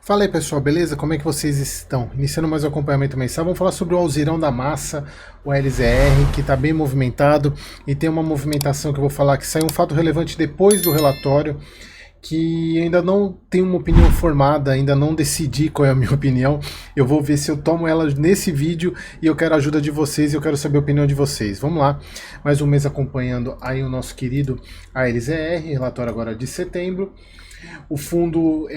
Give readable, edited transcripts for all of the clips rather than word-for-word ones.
Fala aí pessoal, beleza? Como é que vocês estão? Iniciando mais um acompanhamento mensal, vamos falar sobre o Alzirão da Massa, o LZR, que está bem movimentado e tem uma movimentação que eu vou falar que saiu um fato relevante depois do relatório, que ainda não tenho uma opinião formada, ainda não decidi qual é a minha opinião. Eu vou ver se eu tomo ela nesse vídeo e eu quero a ajuda de vocês e eu quero saber a opinião de vocês. Vamos lá, mais um mês acompanhando aí o nosso querido ALZR, relatório agora de setembro. O fundo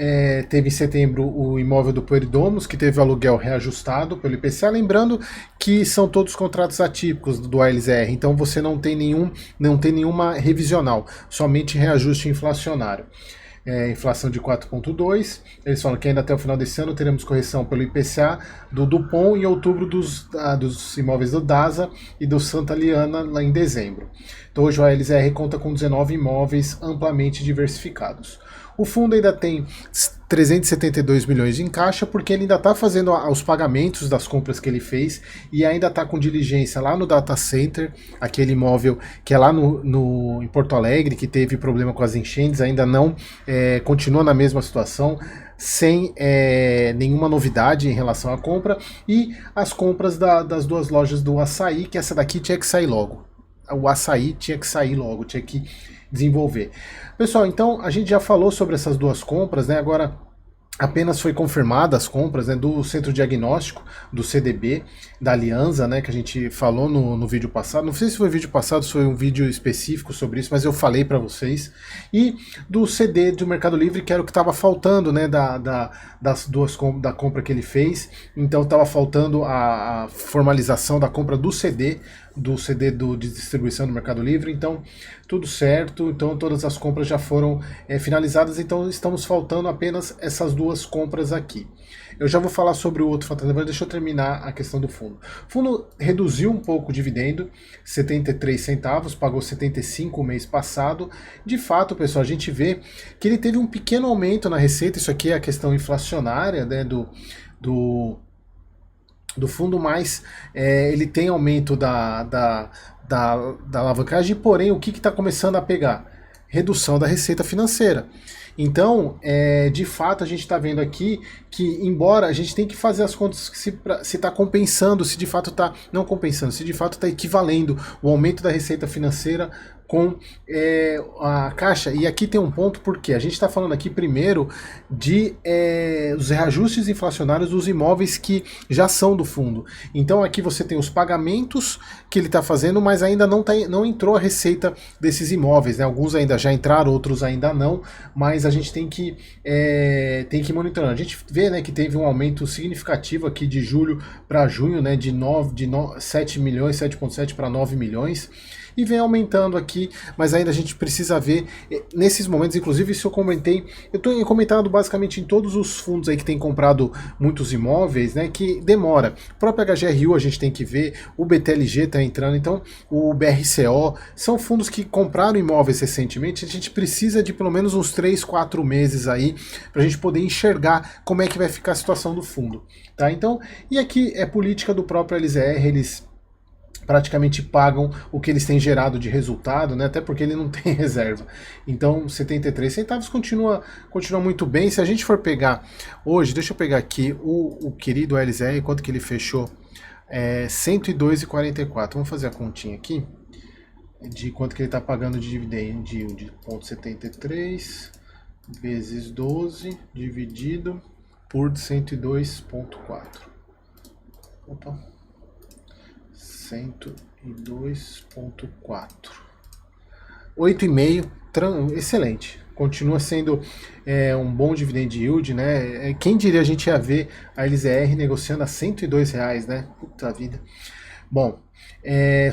teve em setembro o imóvel do Pueridomus, que teve o aluguel reajustado pelo IPCA, lembrando que são todos contratos atípicos do ALZR, então você não tem nenhuma revisional, somente reajuste inflacionário. Inflação de 4,2%. Eles falam que ainda até o final desse ano teremos correção pelo IPCA do Dupont em outubro dos imóveis do DASA e do Santa Liana lá em dezembro. Então hoje o ALZR conta com 19 imóveis amplamente diversificados. O fundo ainda tem 372 milhões em caixa, porque ele ainda está fazendo os pagamentos das compras que ele fez e ainda está com diligência lá no data center, aquele imóvel que é lá em Porto Alegre, que teve problema com as enchentes, ainda não continua na mesma situação, sem nenhuma novidade em relação à compra, e as compras das duas lojas do Açaí, que essa daqui tinha que sair logo. O Açaí tinha que sair logo, tinha que desenvolver. Pessoal, então a gente já falou sobre essas duas compras, né? Agora apenas foi confirmada as compras, né, do Centro Diagnóstico, do CDB, da Aliança, né, que a gente falou no vídeo passado. Não sei se foi o vídeo passado, se foi um vídeo específico sobre isso, mas eu falei para vocês. E do CD do Mercado Livre, que era o que estava faltando, né, das duas da compra que ele fez. Então estava faltando a formalização da compra do CD de distribuição do Mercado Livre. Então tudo certo, então todas as compras já foram finalizadas, então estamos faltando apenas essas duas compras aqui. Eu já vou falar sobre o outro fator, mas deixa eu terminar a questão do fundo. O fundo reduziu um pouco o dividendo, 73 centavos, pagou 75 o mês passado. De fato, pessoal, a gente vê que ele teve um pequeno aumento na receita, isso aqui é a questão inflacionária, né, do fundo, mas ele tem aumento da alavancagem, porém o que está começando a pegar? Redução da receita financeira. Então, de fato, a gente está vendo aqui que, embora a gente tem que fazer as contas se está compensando, se de fato está não compensando, se de fato está equivalendo o aumento da receita financeira com a caixa. E aqui tem um ponto, porque a gente está falando aqui primeiro de os reajustes inflacionários dos imóveis que já são do fundo. Então aqui você tem os pagamentos que ele está fazendo, mas ainda não entrou a receita desses imóveis, né? Alguns ainda já entraram, outros ainda não, mas a gente tem que monitorar. A gente vê, né, que teve um aumento significativo aqui de julho para junho, né, de 7 milhões, 7,7 para 9 milhões. E vem aumentando aqui, mas ainda a gente precisa ver nesses momentos, inclusive isso eu comentei, eu tenho comentado basicamente em todos os fundos aí que tem comprado muitos imóveis, né, que demora. O próprio HGRU a gente tem que ver, o BTLG está entrando, então o BRCO, são fundos que compraram imóveis recentemente, a gente precisa de pelo menos uns 3, 4 meses aí, para a gente poder enxergar como é que vai ficar a situação do fundo, tá? Então, e aqui é política do próprio LZR, eles praticamente pagam o que eles têm gerado de resultado, né? Até porque ele não tem reserva. Então 73 centavos continua muito bem. Se a gente for pegar hoje, deixa eu pegar aqui o querido LZR, quanto que ele fechou? 102,44. Vamos fazer a continha aqui de quanto que ele está pagando de dividend yield, de 0,73 vezes 12 dividido por 102,4. Opa, 102,4. 8,5, excelente. Continua sendo um bom dividend yield, né? Quem diria a gente ia ver a LZR negociando a R$102, né? Puta vida. Bom,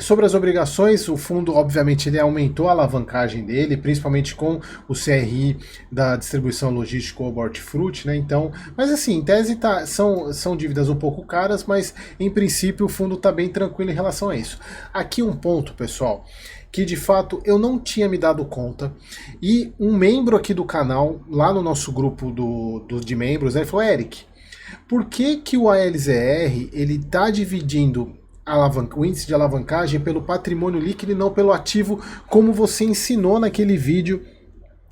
sobre as obrigações, o fundo, obviamente, ele aumentou a alavancagem dele, principalmente com o CRI da distribuição logística ou hortifruti, né? Então, mas assim, em tese são dívidas um pouco caras, mas em princípio o fundo está bem tranquilo em relação a isso. Aqui um ponto, pessoal, que de fato eu não tinha me dado conta, e um membro aqui do canal, lá no nosso grupo de membros, né, falou: Eric, por que o ALZR ele está dividindo o índice de alavancagem pelo patrimônio líquido e não pelo ativo, como você ensinou naquele vídeo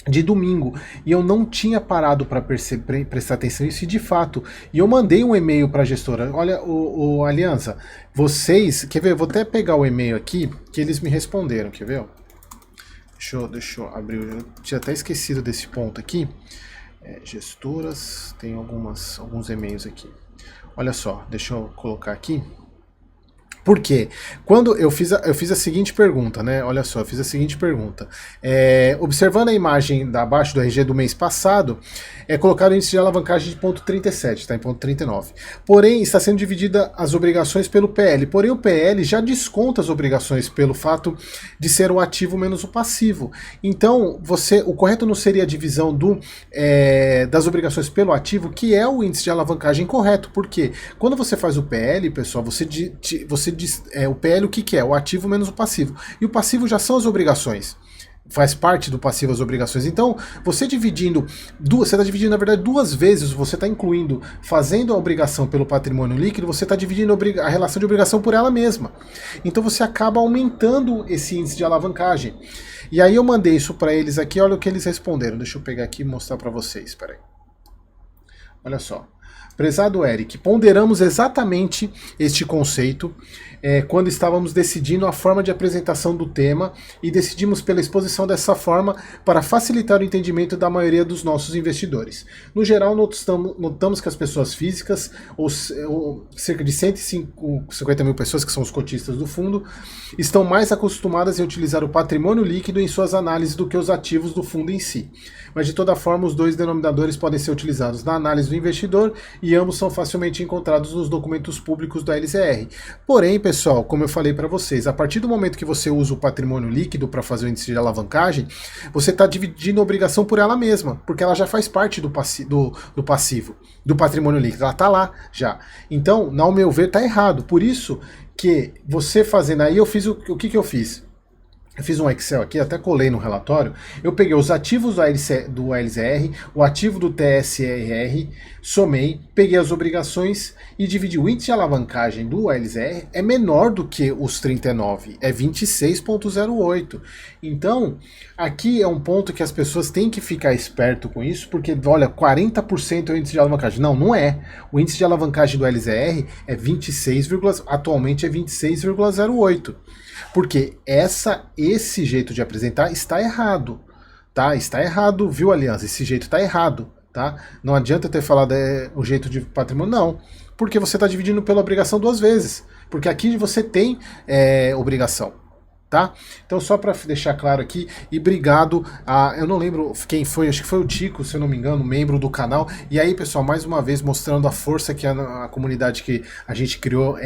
de domingo, e eu não tinha parado para prestar atenção nisso, e de fato, e eu mandei um e-mail para a gestora, olha, o Aliança, vocês, quer ver, eu vou até pegar o e-mail aqui, que eles me responderam, quer ver? Deixa eu abrir, eu tinha até esquecido desse ponto aqui, gestoras, tem alguns e-mails aqui, olha só, deixa eu colocar aqui. Por quê? Quando eu fiz a seguinte pergunta, né? Olha só, eu fiz a seguinte pergunta. Observando a imagem da abaixo do RG do mês passado, é colocado o índice de alavancagem de ponto 37, está em ponto 39. Porém, está sendo dividida as obrigações pelo PL. Porém, o PL já desconta as obrigações pelo fato de ser o ativo menos o passivo. Então, o correto não seria a divisão das obrigações pelo ativo, que é o índice de alavancagem correto. Por quê? Quando você faz o PL, pessoal, o PL o que é? O ativo menos o passivo. E o passivo já são as obrigações. Faz parte do passivo as obrigações. Então, você está dividindo, na verdade, duas vezes, você está incluindo, fazendo a obrigação pelo patrimônio líquido, você está dividindo a relação de obrigação por ela mesma. Então você acaba aumentando esse índice de alavancagem. E aí eu mandei isso para eles aqui, olha o que eles responderam. Deixa eu pegar aqui e mostrar para vocês, espera aí. Olha só. Prezado Eric, ponderamos exatamente este conceito quando estávamos decidindo a forma de apresentação do tema e decidimos pela exposição dessa forma para facilitar o entendimento da maioria dos nossos investidores. No geral, notamos que as pessoas físicas, ou cerca de 150 mil pessoas, que são os cotistas do fundo, estão mais acostumadas em utilizar o patrimônio líquido em suas análises do que os ativos do fundo em si. Mas de toda forma, os dois denominadores podem ser utilizados na análise do investidor e ambos são facilmente encontrados nos documentos públicos do LZR. Porém, pessoal, como eu falei para vocês, a partir do momento que você usa o patrimônio líquido para fazer o índice de alavancagem, você está dividindo a obrigação por ela mesma, porque ela já faz parte do passivo, do patrimônio líquido, ela está lá já. Então, ao meu ver, está errado. Por isso que você fazendo aí, eu fiz o que eu fiz? Eu fiz um Excel aqui, até colei no relatório. Eu peguei os ativos do LZR, o ativo do TSRR, somei, peguei as obrigações e dividi. O índice de alavancagem do LZR é menor do que os 39, é 26,08. Então, aqui é um ponto que as pessoas têm que ficar esperto com isso, porque, olha, 40% é o índice de alavancagem. Não, não é. O índice de alavancagem do LZR é 26, atualmente é 26,08. Porque esse jeito de apresentar está errado, tá? Está errado, viu, Aliança? Esse jeito está errado, tá? Não adianta ter falado o jeito de patrimônio, não. Porque você está dividindo pela obrigação duas vezes. Porque aqui você tem obrigação, tá? Então só para deixar claro aqui, e obrigado eu não lembro quem foi, acho que foi o Tico, se eu não me engano, membro do canal. E aí, pessoal, mais uma vez mostrando a força que a comunidade que a gente criou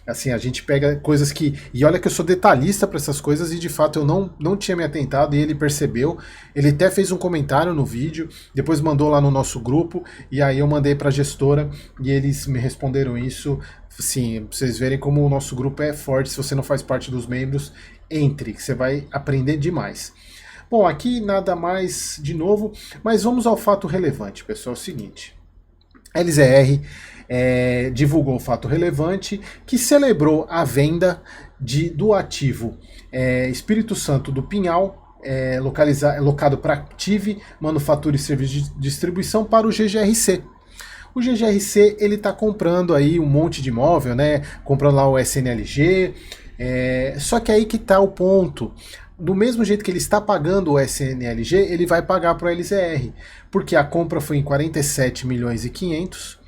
assim, a gente pega coisas e olha que eu sou detalhista para essas coisas e de fato eu não tinha me atentado e ele percebeu. Ele até fez um comentário no vídeo, depois mandou lá no nosso grupo e aí eu mandei para a gestora e eles me responderam isso. Sim, pra vocês verem como o nosso grupo é forte. Se você não faz parte dos membros, entre, que você vai aprender demais. Bom, aqui nada mais de novo, mas vamos ao fato relevante, pessoal. É o seguinte, a LZR divulgou o fato relevante que celebrou a venda do ativo Espírito Santo do Pinhal, locado para Active, Manufatura e Serviços de Distribuição, para o GGRC. O GGRC ele está comprando aí um monte de imóvel, né? Comprando lá o SNLG. Só que aí que está o ponto. Do mesmo jeito que ele está pagando o SNLG, ele vai pagar para o LZR, porque a compra foi em 47 milhões e 500,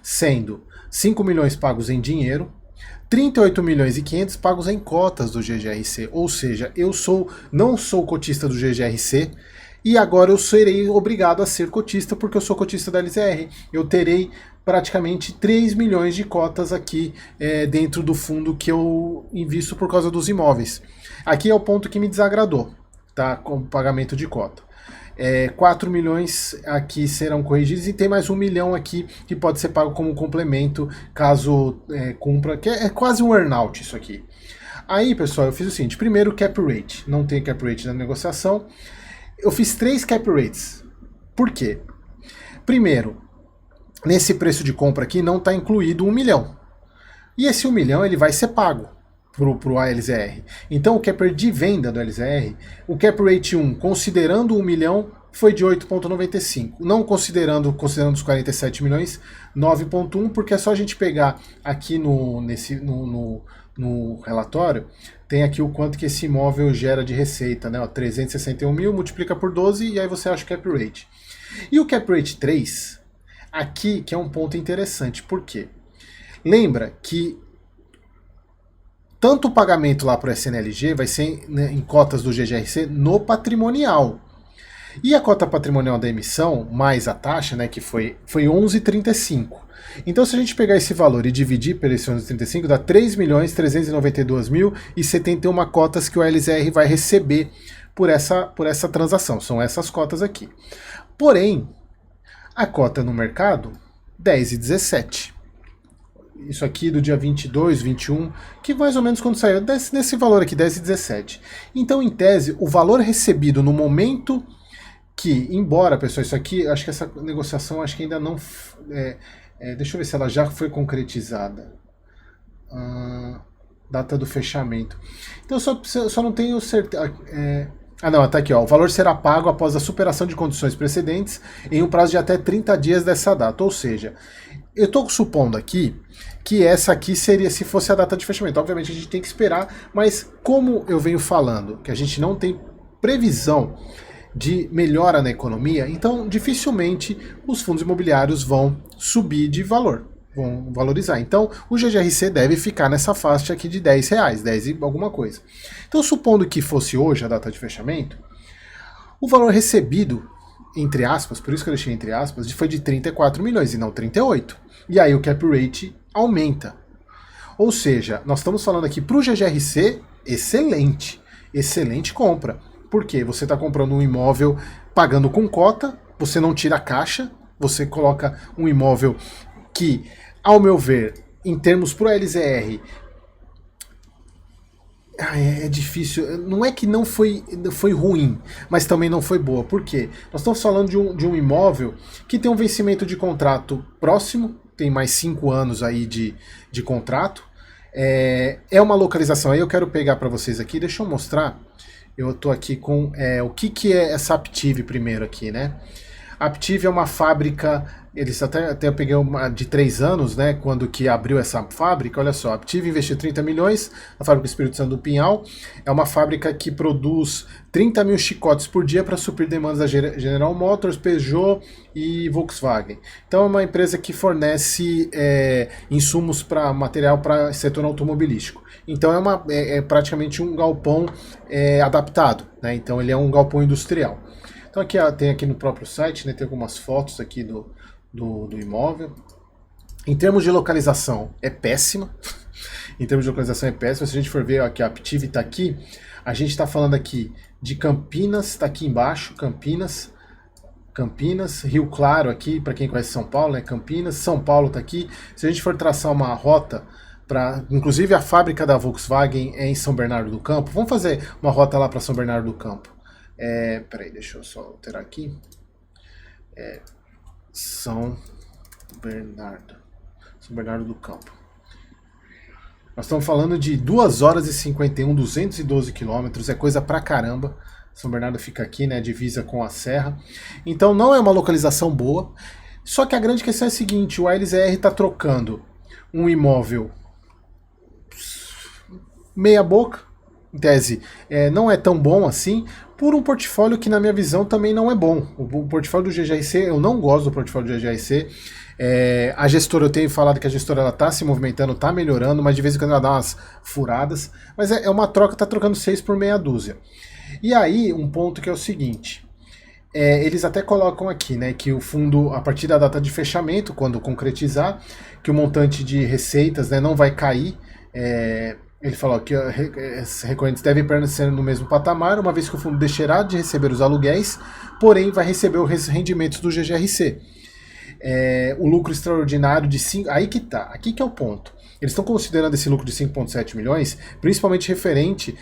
sendo 5 milhões pagos em dinheiro, 38 milhões e 500 pagos em cotas do GGRC. Ou seja, eu não sou cotista do GGRC, e agora eu serei obrigado a ser cotista porque eu sou cotista da LZR. Eu terei praticamente 3 milhões de cotas aqui dentro do fundo que eu invisto por causa dos imóveis. Aqui é o ponto que me desagradou, tá? Com o pagamento de cota. 4 milhões aqui serão corrigidos e tem mais 1 milhão aqui que pode ser pago como complemento caso cumpra, que é quase um earnout isso aqui. Aí, pessoal, eu fiz o seguinte: primeiro, cap rate. Não tem cap rate na negociação. Eu fiz 3 cap rates. Por quê? Primeiro, nesse preço de compra aqui não está incluído 1 milhão. E esse 1 milhão ele vai ser pago para o LZR. Então o cap rate de venda do LZR, o cap rate 1, considerando 1 milhão, foi de 8,95. Não considerando os 47 milhões, 9,1, porque é só a gente pegar aqui no relatório, tem aqui o quanto que esse imóvel gera de receita, né? Ó, 361 mil, multiplica por 12 e aí você acha o cap rate. E o cap rate 3, aqui que é um ponto interessante, por quê? Lembra que tanto o pagamento lá para o SNLG vai ser, né, em cotas do GGRC no patrimonial. E a cota patrimonial da emissão, mais a taxa, né, que foi 11,35. Então, se a gente pegar esse valor e dividir por esse 11,35, dá 3.392.071 cotas que o LZR vai receber por essa transação. São essas cotas aqui. Porém, a cota no mercado, 10,17. Isso aqui do dia 22, 21, que mais ou menos quando saiu, nesse valor aqui, 10,17. Então, em tese, o valor recebido no momento que, embora, pessoal, isso aqui, acho que essa negociação acho que ainda não... deixa eu ver se ela já foi concretizada. Data do fechamento. Então, eu só não tenho certeza... não, tá aqui, ó. O valor será pago após a superação de condições precedentes em um prazo de até 30 dias dessa data. Ou seja, eu estou supondo aqui que essa aqui seria se fosse a data de fechamento. Obviamente a gente tem que esperar, mas como eu venho falando que a gente não tem previsão de melhora na economia, então dificilmente os fundos imobiliários vão subir de valor, vão valorizar. Então o GGRC deve ficar nessa faixa aqui de R$10, 10 e alguma coisa. Então, supondo que fosse hoje a data de fechamento, o valor recebido, entre aspas, por isso que eu deixei entre aspas, foi de 34 milhões e não 38. E aí o cap rate aumenta. Ou seja, nós estamos falando aqui para o GGRC, excelente compra. Porque você está comprando um imóvel pagando com cota, você não tira a caixa, você coloca um imóvel que, ao meu ver, em termos para o LZR, é difícil. Não é que não foi ruim, mas também não foi boa. Por quê? Nós estamos falando de um imóvel que tem um vencimento de contrato próximo, tem mais 5 anos aí de contrato. É uma localização, aí eu quero pegar para vocês aqui, deixa eu mostrar. Eu estou aqui com o que é essa Aptiv primeiro aqui, né? A Aptiv é uma fábrica, eles até eu peguei uma de 3 anos, né? Quando que abriu essa fábrica, olha só, a Aptiv investiu 30 milhões na fábrica do Espírito Santo do Pinhal. É uma fábrica que produz 30 mil chicotes por dia para suprir demandas da General Motors, Peugeot e Volkswagen. Então é uma empresa que fornece insumos para material para setor automobilístico. Então é praticamente um galpão adaptado, né? Então ele é um galpão industrial. Então aqui tem aqui no próprio site, né, tem algumas fotos aqui do imóvel. Em termos de localização é péssima. Em termos de localização é péssima. Se a gente for ver aqui, a Aptiv está aqui, a gente está falando aqui de Campinas, está aqui embaixo, Campinas, Rio Claro aqui, para quem conhece São Paulo, né, Campinas, São Paulo está aqui. Se a gente for traçar uma rota, inclusive a fábrica da Volkswagen é em São Bernardo do Campo, vamos fazer uma rota lá para São Bernardo do Campo. Peraí, deixa eu só alterar aqui. São Bernardo do Campo. Nós estamos falando de 2 horas e 51, 212 quilômetros, é coisa pra caramba. São Bernardo fica aqui, né, divisa com a serra. Então não é uma localização boa. Só que a grande questão é a seguinte, o LZR está trocando um imóvel meia boca, em tese, não é tão bom assim, por um portfólio que, na minha visão, também não é bom. O portfólio do GGRC, eu não gosto do portfólio do GGRC. A gestora, eu tenho falado que a gestora está se movimentando, está melhorando, mas de vez em quando ela dá umas furadas. Mas é uma troca, está trocando 6 por meia dúzia. E aí, um ponto que é o seguinte, eles até colocam aqui, né, que o fundo, a partir da data de fechamento, quando concretizar, que o montante de receitas, né, não vai cair. Ele falou que esses recorrentes devem permanecer no mesmo patamar, uma vez que o fundo deixará de receber os aluguéis, porém vai receber os rendimentos do GGRC. O lucro extraordinário de 5... Aí que tá, aqui que é o ponto. Eles estão considerando esse lucro de 5,7 milhões, principalmente referente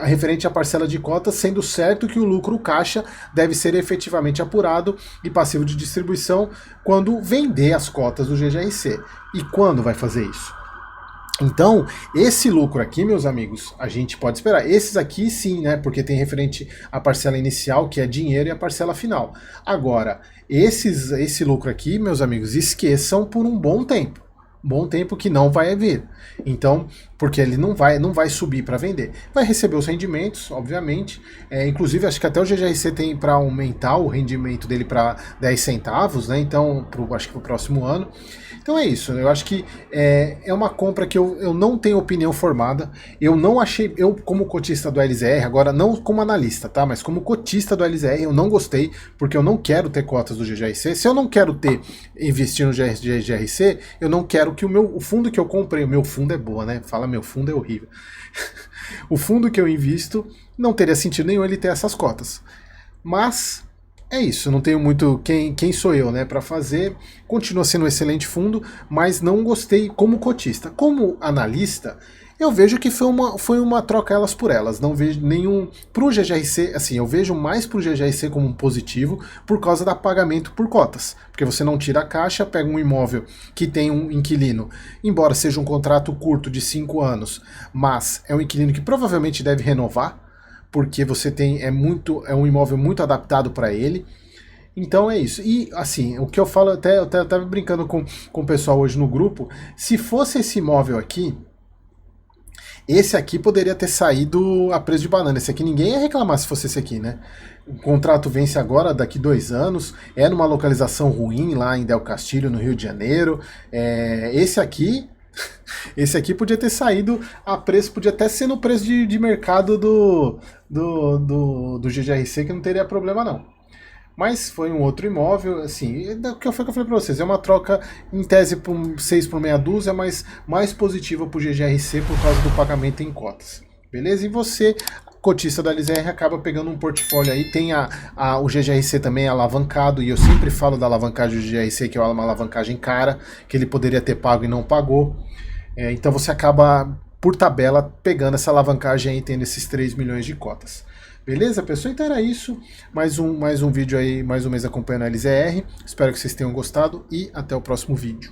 referente à parcela de cotas, sendo certo que o lucro caixa deve ser efetivamente apurado e passivo de distribuição quando vender as cotas do GGRC. E quando vai fazer isso? Então, esse lucro aqui, meus amigos, a gente pode esperar. Esses aqui sim, né? Porque tem referente à parcela inicial, que é dinheiro, e a parcela final. Agora, esse lucro aqui, meus amigos, esqueçam por um bom tempo. Bom tempo que não vai vir. Então, porque ele não vai subir para vender. Vai receber os rendimentos, obviamente. Inclusive, acho que até o GGRC tem para aumentar o rendimento dele para 10 centavos, né? Então, acho que para o próximo ano. Então é isso, eu acho que é uma compra que eu não tenho opinião formada. Eu não achei, eu como cotista do LZR, agora não como analista, tá? Mas como cotista do LZR, eu não gostei, porque eu não quero ter cotas do GGRC. Se eu não quero investir no GGRC, eu não quero que o fundo que eu comprei, o meu fundo é boa, né? Fala meu fundo é horrível. O fundo que eu invisto não teria sentido nenhum ele ter essas cotas. Mas é isso, não tenho muito quem sou eu, né, para fazer. Continua sendo um excelente fundo, mas não gostei como cotista. Como analista, eu vejo que foi uma troca elas por elas. Não vejo nenhum pro GGRC, assim, eu vejo mais pro GGRC como um positivo por causa da pagamento por cotas, porque você não tira a caixa, pega um imóvel que tem um inquilino, embora seja um contrato curto de 5 anos, mas é um inquilino que provavelmente deve renovar, porque você tem é um imóvel muito adaptado para ele. Então é isso. E assim, o que eu falo, eu tava brincando com o pessoal hoje no grupo, se fosse esse imóvel aqui, esse aqui poderia ter saído a preço de banana. Esse aqui ninguém ia reclamar se fosse esse aqui, né? O contrato vence agora, daqui 2 anos, é numa localização ruim lá em Del Castillo, no Rio de Janeiro. Esse aqui podia ter saído a preço, podia até ser no preço de mercado do GGRC, que não teria problema não. Mas foi um outro imóvel, assim, o que eu falei para vocês, é uma troca em tese por 6 por meia dúzia, mas mais positiva para o GGRC por causa do pagamento em cotas. Beleza? E você, cotista da LZR, acaba pegando um portfólio aí, tem o GGRC também alavancado, e eu sempre falo da alavancagem do GGRC, que é uma alavancagem cara, que ele poderia ter pago e não pagou. Então você acaba, por tabela, pegando essa alavancagem e tendo esses 3 milhões de cotas. Beleza, pessoal? Então era isso. Mais um vídeo aí, mais um mês acompanhando a LZR. Espero que vocês tenham gostado e até o próximo vídeo.